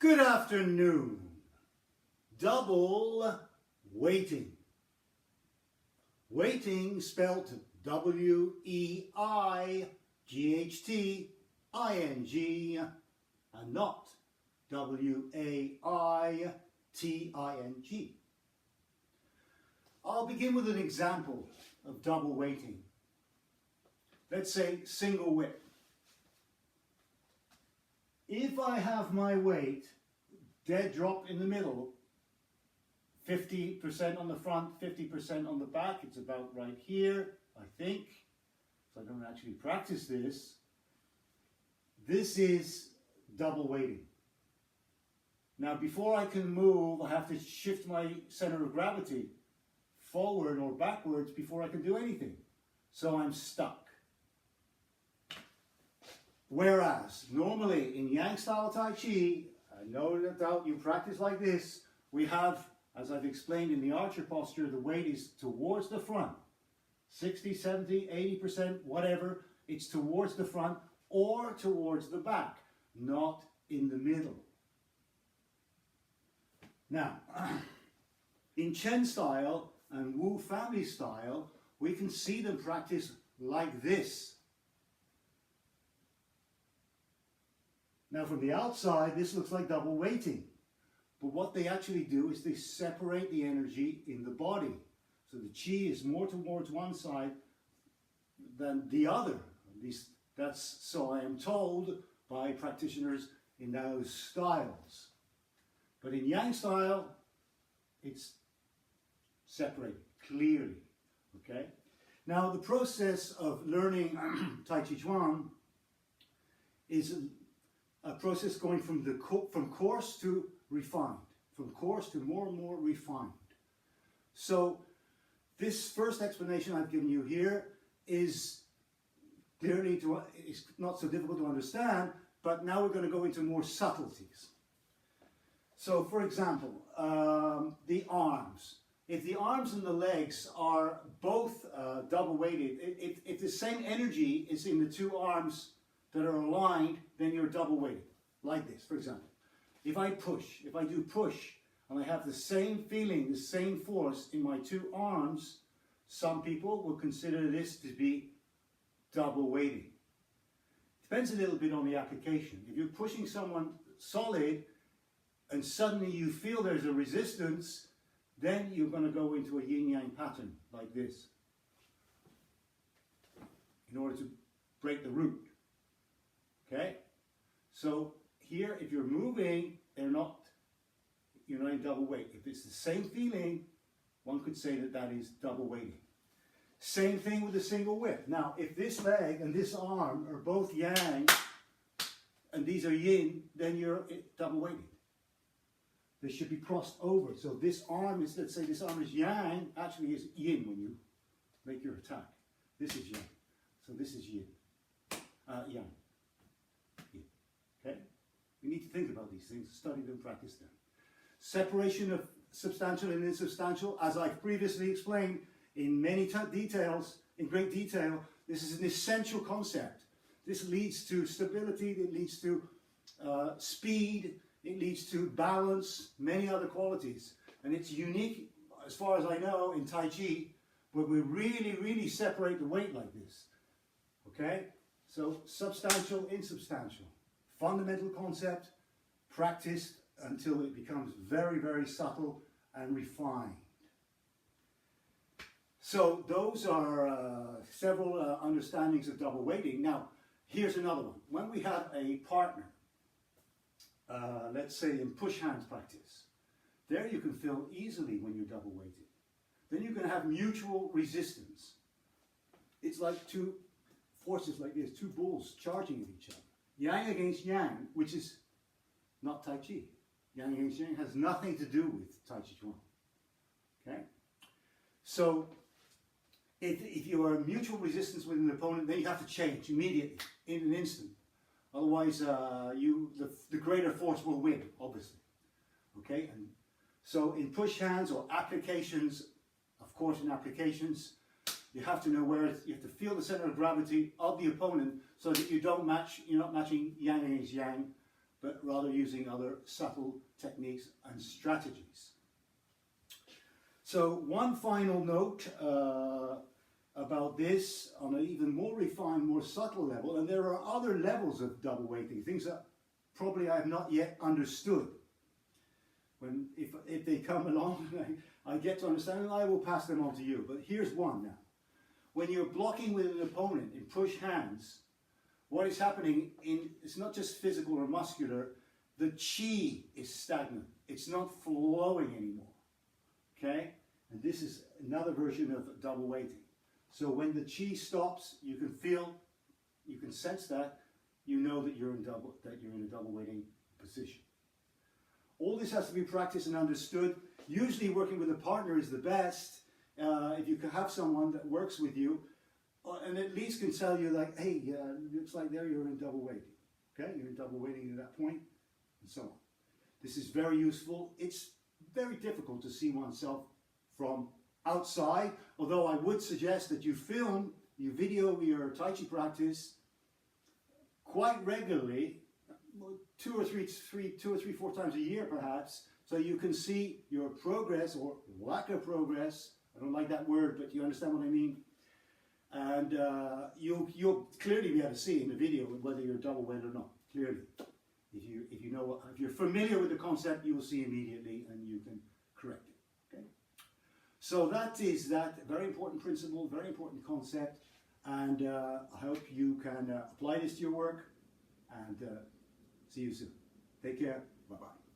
Good afternoon. Double weighting. Weighting spelled W-E-I-G-H-T-I-N-G and not W-A-I-T-I-N-G. I'll begin with an example of double weighting. Let's say single whip. If I have my weight dead drop in the middle, 50% on the front, 50% on the back, it's about right here, I think, so I don't actually practice this. This is double weighting. Now before I can move, I have to shift my center of gravity forward or backwards before I can do anything. So I'm stuck. Whereas, normally in Yang style Tai Chi, I no doubt you practice like this, we have, as I've explained in the archer posture, the weight is towards the front. 60, 70, 80%, whatever, it's towards the front or towards the back, not in the middle. Now, in Chen style and Wu family style, we can see them practice like this. Now from the outside, this looks like double weighting. But what they actually do is they separate the energy in the body. So the chi is more towards one side than the other. At least that's so I am told by practitioners in those styles. But in Yang style, it's separated clearly. Okay? Now the process of learning Tai Chi Chuan is a process going from coarse to refined, from coarse to more and more refined. So this first explanation I've given you here is clearly it's not so difficult to understand, but now we're going to go into more subtleties. So for example, the arms. If the arms and the legs are both double weighted, if the same energy is in the two arms that are aligned, then you're double weighted. Like this, for example. If I do push, and I have the same feeling, the same force in my two arms, some people will consider this to be double weighting. Depends a little bit on the application. If you're pushing someone solid, and suddenly you feel there's a resistance, then you're going to go into a yin-yang pattern, like this, in order to break the root. Okay, so here, if you're moving, you're not in double weight. If it's the same feeling, one could say that that is double weighting. Same thing with a single whip. Now, if this leg and this arm are both yang, and these are yin, then you're double weighted. They should be crossed over. So this arm is, let's say this arm is yang, actually is yin when you make your attack. This is yang. So this is yin. Yang. Okay? We need to think about these things, study them, practice them. Separation of substantial and insubstantial, as I've previously explained in many details, in great detail, this is an essential concept. This leads to stability, it leads to speed, it leads to balance, many other qualities. And it's unique, as far as I know, in Tai Chi, where we really separate the weight like this. Okay? So substantial, insubstantial. Fundamental concept, practiced until it becomes very subtle and refined. So those are several understandings of double weighting. Now, here's another one. When we have a partner, let's say in push hands practice, there you can feel easily when you're double weighted. Then you can have mutual resistance. It's like two forces like this, two bulls charging at each other. Yang against yang, which is not Tai Chi. Yang against yang has nothing to do with Tai Chi Chuan. Okay? So, if you are in mutual resistance with an opponent, then you have to change immediately, in an instant. Otherwise, the greater force will win, obviously. Okay? And so, in push hands or applications, of course, in applications, you have to know where you have to feel the center of gravity of the opponent so that you don't match, you're not matching yang against yang, but rather using other subtle techniques and strategies. So one final note about this on an even more refined, more subtle level, and there are other levels of double weighting, things that probably I have not yet understood. If they come along, I get to understand, and I will pass them on to you. But here's one now. When you're blocking with an opponent in push hands, what is happening it's not just physical or muscular, the chi is stagnant. It's not flowing anymore. Okay? And this is another version of double weighting. So when the chi stops, you can feel, you can sense that, you know that you're in a double weighting position. All this has to be practiced and understood. Usually working with a partner is the best. If you can have someone that works with you and at least can tell you like, hey, looks like there you're in double weighting. Okay, you're in double weighting at that point, and so on. This is very useful. It's very difficult to see oneself from outside, although I would suggest that you video your Tai Chi practice quite regularly, 2 or 3, 4 times a year perhaps, so you can see your progress or lack of progress. I don't like that word, but you understand what I mean. And you'll clearly be able to see in the video whether you're double weighted or not. Clearly, if you're familiar with the concept, you will see immediately, and you can correct it. Okay. So that is that very important principle, very important concept, and I hope you can apply this to your work. And see you soon. Take care. Bye-bye.